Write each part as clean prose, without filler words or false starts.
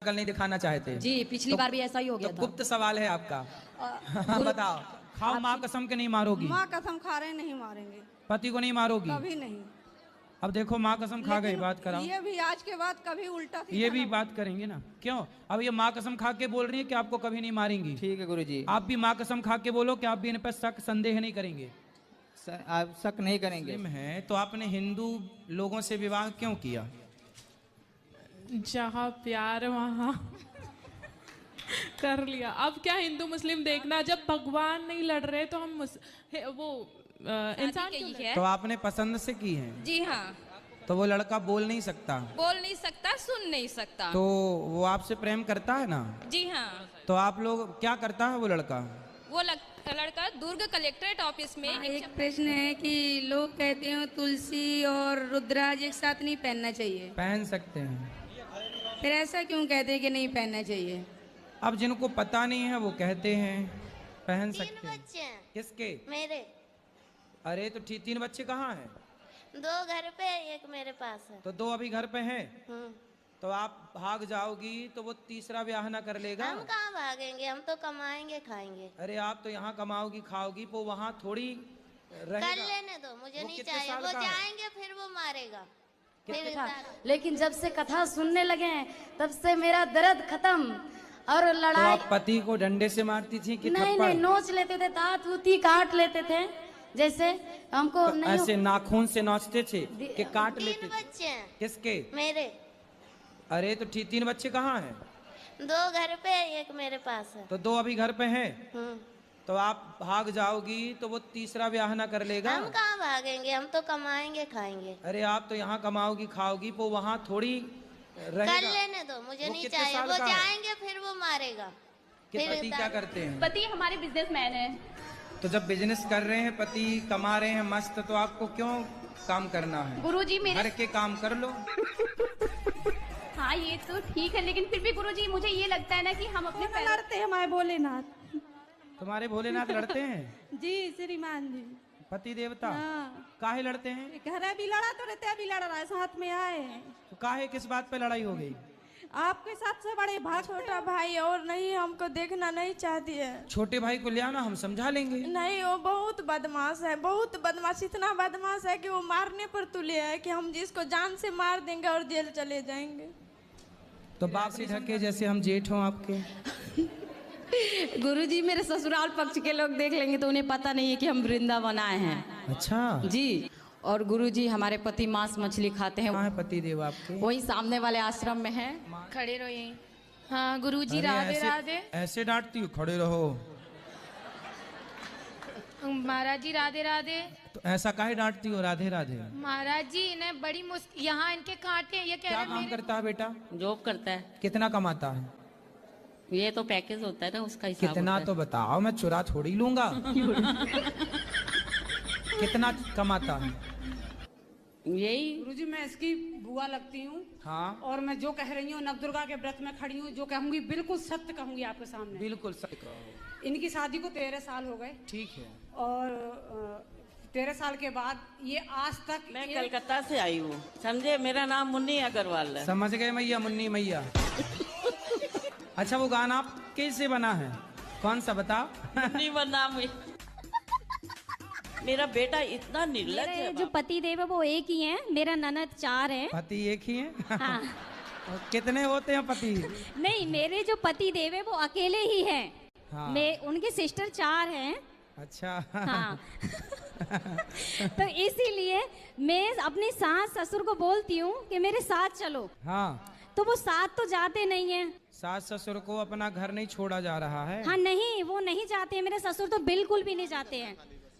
शक्ल नहीं दिखाना चाहते? जी, पिछली बार भी ऐसा ही हो गया था। गुप्त सवाल है आपका। बताओ, खाओ माँ कसम के नहीं मारोगी? माँ कसम खा रहे नहीं मारेंगे, पति को नहीं मारोगी? कभी नहीं। अब देखो माँ कसम खा गई, लेकिन बात कराओ। ये भी आज के बाद कभी उल्टा सीधा ये भी ना बात करेंगे ना, क्यों? अब ये माँ कसम खा के बोल रही है कि आपको कभी नहीं मारेंगी। ठीक है गुरुजी, आप भी माँ कसम खा के बोलो कि आप भी इन पर शक संदेह नहीं करेंगे। आप शक नहीं करेंगे। मुस्लिम है तो आपने हिंदू लोगों से विवाह क्यों किया? जहाँ प्यार वहाँ कर लिया। अब क्या हिंदू मुस्लिम देखना, जब भगवान नहीं लड़ रहे तो हम इंसान क्यों लड़? तो आपने पसंद से की है? जी हाँ। तो वो लड़का बोल नहीं सकता? बोल नहीं सकता, सुन नहीं सकता। तो वो आपसे प्रेम करता है ना? जी हाँ। तो आप लोग क्या करता है वो लड़का? वो लड़का दुर्ग कलेक्ट्रेट ऑफिस में एक प्रश्न है कि लोग कहते हैं तुलसी और रुद्राज एक साथ नहीं पहनना चाहिए, पहन सकते हैं। फिर ऐसा क्यों कहते हैं कि नहीं पहनना चाहिए? अब जिनको पता नहीं है वो कहते हैं पहन सकते हैं। बच्चे हैं किसके? मेरे। अरे तो 3 बच्चे कहाँ हैं? 2 घर पे, एक मेरे पास है। तो 2 अभी घर पे हैं। हम्म। तो आप भाग जाओगी तो वो तीसरा ब्याह ना कर लेगा? हम कहाँ भागेंगे, हम तो कमाएंगे खाएंगे। अरे आप तो यहाँ कमाओगी खाओगी, वो वहाँ थोड़ी रहेगा। कर लेने दो, मुझे वो नहीं कितने चाहिए। साल वो का है? जाएंगे फिर वो मारेगा। फिर लेकिन जब से कथा सुनने लगे हैं तब से मेरा दर्द खत्म। और तो लड़ाई आप पति को डंडे से मारती थी कि नहीं थप्पड़? नहीं, नोच लेते थे, दांत उती काट लेते थे, जैसे हमको तो नहीं ऐसे नाखून से नोचते थे कि काट 3 लेते थे? बच्चे हैं किसके? मेरे। अरे तो 3 बच्चे कहाँ हैं? 2 घर पे, एक मेरे पास है। तो 2 अभी घर पे हैं। हम्म। तो आप भाग जाओगी तो वो तीसरा ब्याह ना कर लेगा? हम कहाँ भागेंगे, हम तो कमाएंगे खाएंगे। अरे आप तो यहाँ कमाओगी खाओगी, वो वहाँ थोड़ी कर रहेगा। लेने दो, मुझे वो नहीं कितने चाहिए। साल वो का है? जाएंगे फिर वो मारेगा। कि फिर पति क्या करते हैं? पति हमारे बिजनेसमैन है। तो जब बिजनेस कर रहे हैं, पति कमा रहे हैं मस्त, तो आपको क्यों काम करना है? गुरुजी मेरे घर के काम कर लो। हाँ ये तो ठीक है, लेकिन फिर भी गुरुजी मुझे ये लगता है ना कि हम अपने पैरों लड़ते हैं हमारे भोलेनाथ। तुम्हारे भोलेनाथ लड़ते हैं? जी श्रीमान जी। पति देवता हाँ। काहे लड़ते हैं? घर भी लड़ा तो रहते, अभी लड़ रहा है, साथ में आए हैं। तो काहे किस बात पे लड़ाई हो गई? आपके साथ से बड़े भाग छोटा भाई और नहीं, हमको देखना नहीं चाहती है। छोटे भाई को ले आना, हम समझा लेंगे। नहीं, वो बहुत बदमाश है, बहुत बदमाश, इतना बदमाश है कि वो मारने पर तुले है कि हम जिसको जान से मार देंगे और जेल चले जाएंगे। तो बाप से ढके जैसे हम जेठ हों आपके। गुरुजी मेरे ससुराल पक्ष के लोग देख लेंगे तो उन्हें पता नहीं है कि हम वृंदावन आए हैं। अच्छा जी। और गुरुजी हमारे पति मांस मछली खाते हैं। कहाँ है पति देव आपके? वही सामने वाले आश्रम में है। खड़े रहो यहीं। हाँ गुरुजी, अरे राधे ऐसे- राधे। ऐसे डांटती हो, खड़े रहो। महाराज जी राधे राधे। तो ऐसा काहे डांटती हो? राधे राधे। महाराज जी इन्हें बड़ी मुश्किल, यहाँ इनके कांटे हैं, ये कह क्या रहे काम मेरे करता है बेटा? जॉब करता है। कितना कमाता है? ये तो पैकेज होता है ना, उसका हिसाब कितना होता तो बताओ, मैं चुरा थोड़ी लूंगा। कितना कमाता है? है। यही गुरुजी मैं इसकी बुआ लगती हूँ। हाँ और मैं जो कह रही हूँ नवदुर्गा के व्रत में खड़ी हूँ, जो कहूंगी बिल्कुल सत्य कहूंगी आपके सामने। बिल्कुल सही कहो। इनकी शादी को 13 साल हो गए ठीक है। और 13 साल के बाद ये आज तक मैं कलकत्ता से आई हूँ, समझे। मेरा नाम मुन्नी अग्रवाल है। समझ गए मैया, मुन्नी मैया। अच्छा वो गाना कैसे बना है? कौन सा बताओ? मुन्नी बना मेरा बेटा इतना निर्लज है। जो पति देव है वो एक ही है, मेरा ननद 4 है। पति एक ही है? हाँ। और कितने होते हैं पति? नहीं, मेरे जो पति देव है वो अकेले ही हैं। हाँ। मैं उनके सिस्टर 4 हैं। अच्छा। हाँ। तो इसीलिए मैं अपनी सास ससुर को बोलती हूँ कि मेरे साथ चलो। हाँ तो वो साथ तो जाते नहीं है। सास ससुर को अपना घर नहीं छोड़ा जा रहा है। हाँ नहीं, वो नहीं जाते हैं, मेरे ससुर तो बिल्कुल भी नहीं जाते हैं।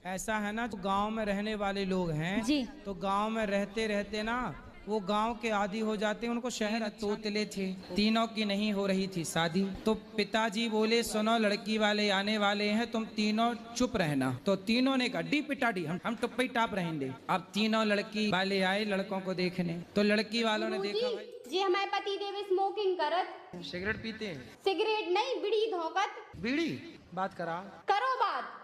ऐसा है ना, जो गांव में रहने वाले लोग हैं जी। तो गांव में रहते रहते ना वो गांव के आदी हो जाते हैं, उनको शहर तोतले थे। तीनों की नहीं हो रही थी शादी, तो पिताजी बोले सुनो लड़की वाले आने वाले हैं, तुम तीनों चुप रहना। तो तीनों ने कहा डी पिटाडी, हम टुप्पी टाप रहेंगे। अब तीनों लड़की वाले आए लड़कों को देखने, तो लड़की वालों ने देखा भाई जी हमारे पति देव स्मोकिंग करत, सिगरेट पीते हैं। सिगरेट नहीं बीड़ी धोकत। बीड़ी बात करा करो बात।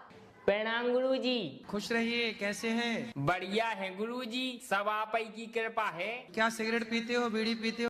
प्रणाम गुरुजी। खुश रहिए, कैसे हैं? बढ़िया है गुरुजी, सब आप ही की कृपा है। क्या सिगरेट पीते हो, बीड़ी पीते हो?